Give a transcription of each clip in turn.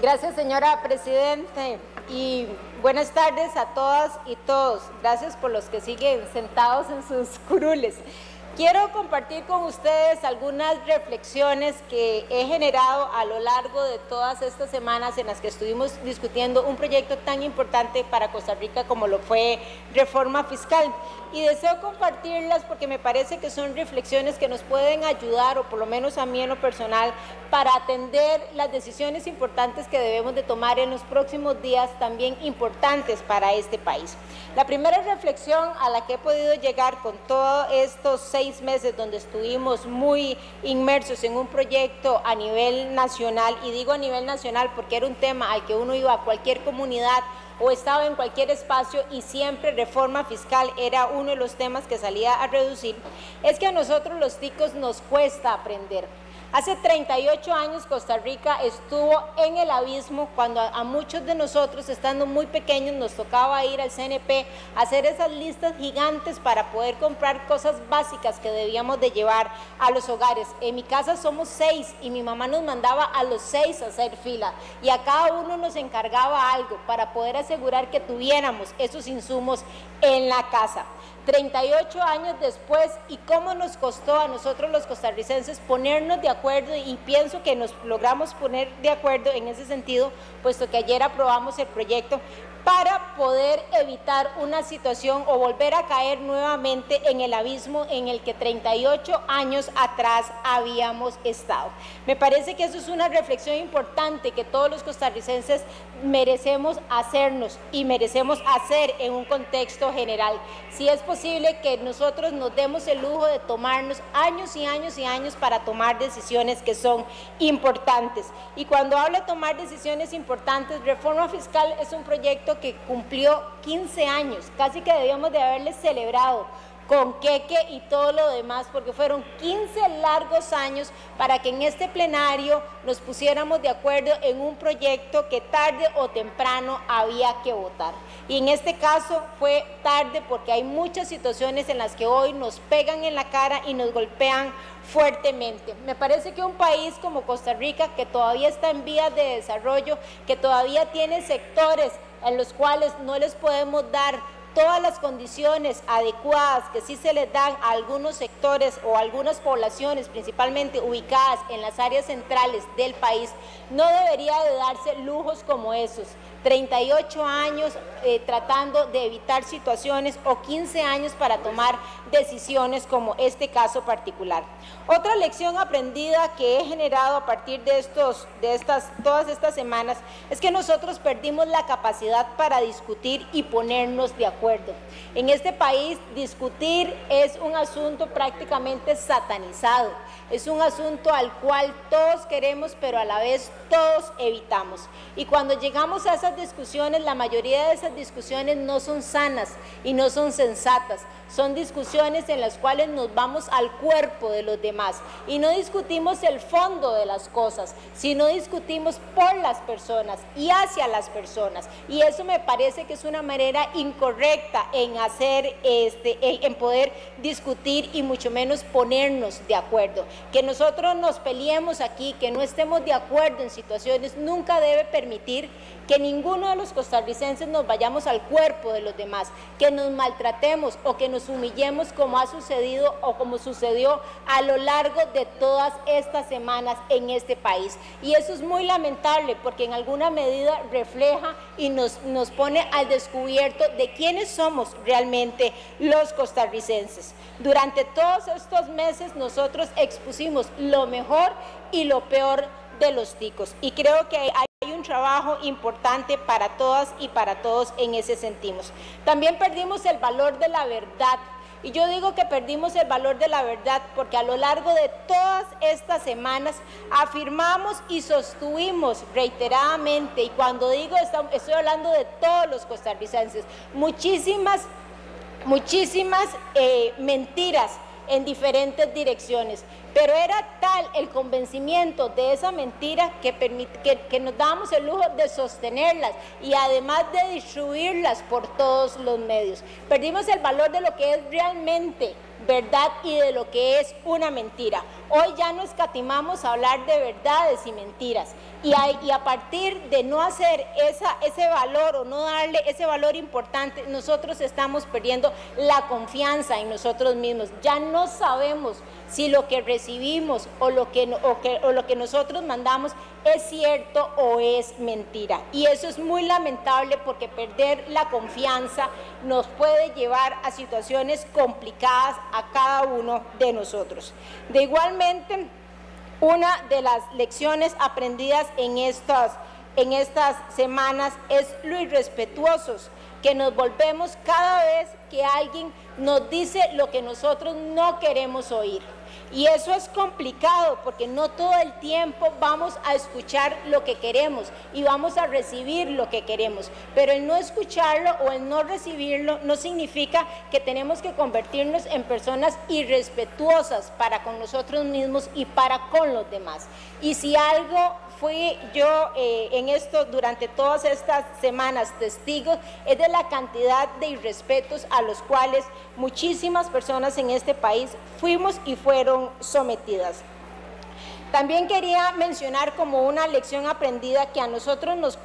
Gracias, señora Presidente, y buenas tardes a todas y todos. Gracias por los que siguen sentados en sus curules. Quiero compartir con ustedes algunas reflexiones que he generado a lo largo de todas estas semanas en las que estuvimos discutiendo un proyecto tan importante para Costa Rica como lo fue reforma fiscal. Y deseo compartirlas porque me parece que son reflexiones que nos pueden ayudar, o por lo menos a mí en lo personal, para atender las decisiones importantes que debemos de tomar en los próximos días, también importantes para este país. La primera reflexión a la que he podido llegar con todos estos 6 meses donde estuvimos muy inmersos en un proyecto a nivel nacional, y digo a nivel nacional porque era un tema al que uno iba a cualquier comunidad o estaba en cualquier espacio y siempre reforma fiscal era uno de los temas que salía a reducir, es que a nosotros los ticos nos cuesta aprender. Hace 38 años Costa Rica estuvo en el abismo cuando a muchos de nosotros, estando muy pequeños, nos tocaba ir al CNP a hacer esas listas gigantes para poder comprar cosas básicas que debíamos de llevar a los hogares. En mi casa somos 6 y mi mamá nos mandaba a los 6 a hacer fila y a cada uno nos encargaba algo para poder asegurar que tuviéramos esos insumos en la casa. 38 años después, y cómo nos costó a nosotros los costarricenses ponernos de acuerdo, y pienso que nos logramos poner de acuerdo en ese sentido, puesto que ayer aprobamos el proyecto para poder evitar una situación o volver a caer nuevamente en el abismo en el que 38 años atrás habíamos estado. Me parece que eso es una reflexión importante que todos los costarricenses merecemos hacernos y merecemos hacer en un contexto general. Si es posible que nosotros nos demos el lujo de tomarnos años y años y años para tomar decisiones que son importantes. Y cuando hablo de tomar decisiones importantes, reforma fiscal es un proyecto que cumplió 15 años, casi que debíamos de haberle celebrado con queque y todo lo demás, porque fueron 15 largos años para que en este plenario nos pusiéramos de acuerdo en un proyecto que tarde o temprano había que votar. Y en este caso fue tarde porque hay muchas situaciones en las que hoy nos pegan en la cara y nos golpean fuertemente. Me parece que un país como Costa Rica, que todavía está en vías de desarrollo, que todavía tiene sectores en los cuales no les podemos dar todas las condiciones adecuadas que sí se les dan a algunos sectores o a algunas poblaciones, principalmente ubicadas en las áreas centrales del país, no debería de darse lujos como esos. 38 años tratando de evitar situaciones o 15 años para tomar decisiones como este caso particular. Otra lección aprendida que he generado a partir de todas estas semanas es que nosotros perdimos la capacidad para discutir y ponernos de acuerdo. En este país discutir es un asunto prácticamente satanizado, es un asunto al cual todos queremos pero a la vez todos evitamos. Y cuando llegamos a esas discusiones, la mayoría de esas discusiones no son sanas y no son sensatas. Son discusiones en las cuales nos vamos al cuerpo de los demás y no discutimos el fondo de las cosas, sino discutimos por las personas y hacia las personas. Y eso me parece que es una manera incorrecta en en poder discutir y mucho menos ponernos de acuerdo. Que nosotros nos peleemos aquí, que no estemos de acuerdo en situaciones, nunca debe permitir que ninguno de los costarricenses nos vayamos al cuerpo de los demás, que nos maltratemos o que nos humillemos como ha sucedido o como sucedió a lo largo de todas estas semanas en este país. Y eso es muy lamentable porque en alguna medida refleja y nos pone al descubierto de quiénes somos realmente los costarricenses. Durante todos estos meses nosotros expusimos lo mejor y lo peor de los ticos y creo que hay un trabajo importante para todas y para todos en ese sentido. También perdimos el valor de la verdad. Y yo digo que perdimos el valor de la verdad porque a lo largo de todas estas semanas afirmamos y sostuvimos reiteradamente, y cuando digo estoy hablando de todos los costarricenses, muchísimas mentiras en diferentes direcciones, pero era tal el convencimiento de esa mentira que nos dábamos el lujo de sostenerlas y además de distribuirlas por todos los medios. Perdimos el valor de lo que es realmente verdad y de lo que es una mentira. Hoy ya no escatimamos a hablar de verdades y mentiras, y a partir de no hacer ese valor o no darle ese valor importante, nosotros estamos perdiendo la confianza en nosotros mismos. Ya no sabemos si lo que recibimos o lo que nosotros mandamos es cierto o es mentira. Y eso es muy lamentable, porque perder la confianza nos puede llevar a situaciones complicadas a cada uno de nosotros. De igualmente, una de las lecciones aprendidas en estas semanas es lo irrespetuosos que nos volvemos cada vez que alguien nos dice lo que nosotros no queremos oír. Y eso es complicado, porque no todo el tiempo vamos a escuchar lo que queremos y vamos a recibir lo que queremos, pero el no escucharlo o el no recibirlo no significa que tenemos que convertirnos en personas irrespetuosas para con nosotros mismos y para con los demás. Y si algo fui yo en esto durante todas estas semanas testigo, es de la cantidad de irrespetos a los cuales muchísimas personas en este país fuimos y fueron sometidas. También quería mencionar como una lección aprendida que a nosotros los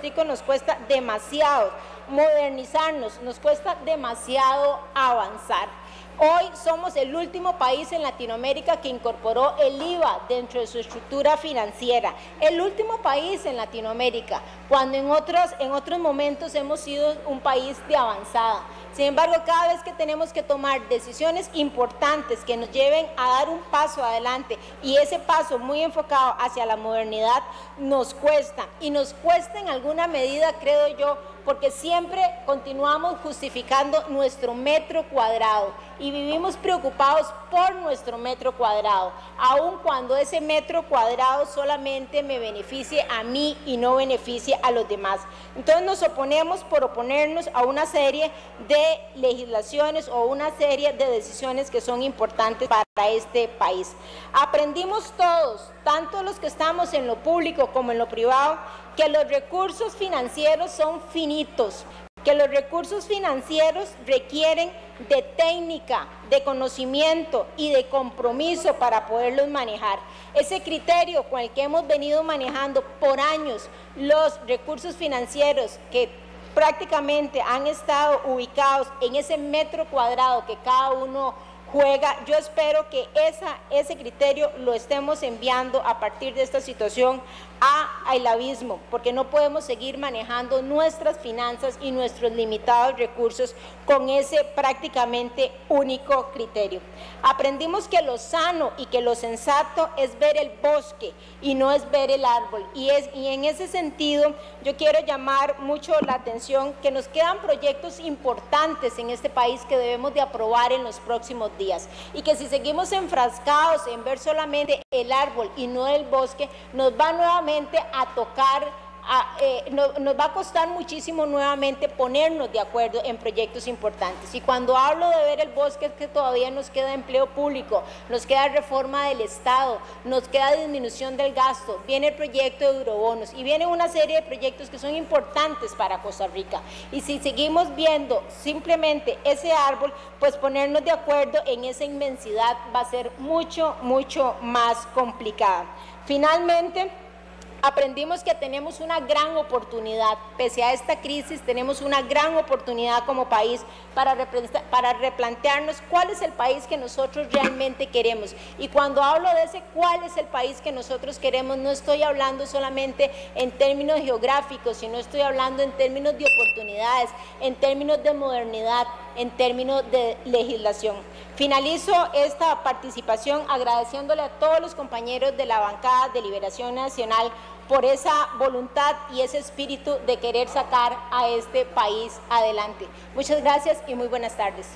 ticos nos cuesta demasiado modernizarnos, nos cuesta demasiado avanzar. Hoy somos el último país en Latinoamérica que incorporó el IVA dentro de su estructura financiera, el último país en Latinoamérica, cuando en otros momentos hemos sido un país de avanzada. Sin embargo, cada vez que tenemos que tomar decisiones importantes que nos lleven a dar un paso adelante, y ese paso muy enfocado hacia la modernidad, nos cuesta, y nos cuesta en alguna medida, creo yo, porque siempre continuamos justificando nuestro metro cuadrado y vivimos preocupados por nuestro metro cuadrado, aun cuando ese metro cuadrado solamente me beneficie a mí y no beneficie a los demás. Entonces nos oponemos por oponernos a una serie de legislaciones o una serie de decisiones que son importantes para este país. Aprendimos todos, tanto los que estamos en lo público como en lo privado, que los recursos financieros son finitos, que los recursos financieros requieren de técnica, de conocimiento y de compromiso para poderlos manejar. Ese criterio con el que hemos venido manejando por años los recursos financieros, que prácticamente han estado ubicados en ese metro cuadrado que cada uno juega, yo espero que ese criterio lo estemos enviando a partir de esta situación al abismo, porque no podemos seguir manejando nuestras finanzas y nuestros limitados recursos con ese prácticamente único criterio. Aprendimos que lo sano y que lo sensato es ver el bosque y no es ver el árbol, y en ese sentido yo quiero llamar mucho la atención que nos quedan proyectos importantes en este país que debemos de aprobar en los próximos días, y que si seguimos enfrascados en ver solamente el árbol y no el bosque, nos va nuevamente a tocar, nos va a costar muchísimo nuevamente ponernos de acuerdo en proyectos importantes. Y cuando hablo de ver el bosque, es que todavía nos queda empleo público, nos queda reforma del Estado, nos queda disminución del gasto, viene el proyecto de eurobonos y viene una serie de proyectos que son importantes para Costa Rica. Y si seguimos viendo simplemente ese árbol, pues ponernos de acuerdo en esa inmensidad va a ser mucho, mucho más complicada. Finalmente, aprendimos que tenemos una gran oportunidad, pese a esta crisis, tenemos una gran oportunidad como país para replantearnos cuál es el país que nosotros realmente queremos. Y cuando hablo de ese cuál es el país que nosotros queremos, no estoy hablando solamente en términos geográficos, sino estoy hablando en términos de oportunidades, en términos de modernidad, en términos de legislación. Finalizo esta participación agradeciéndole a todos los compañeros de la bancada de Liberación Nacional por esa voluntad y ese espíritu de querer sacar a este país adelante. Muchas gracias y muy buenas tardes.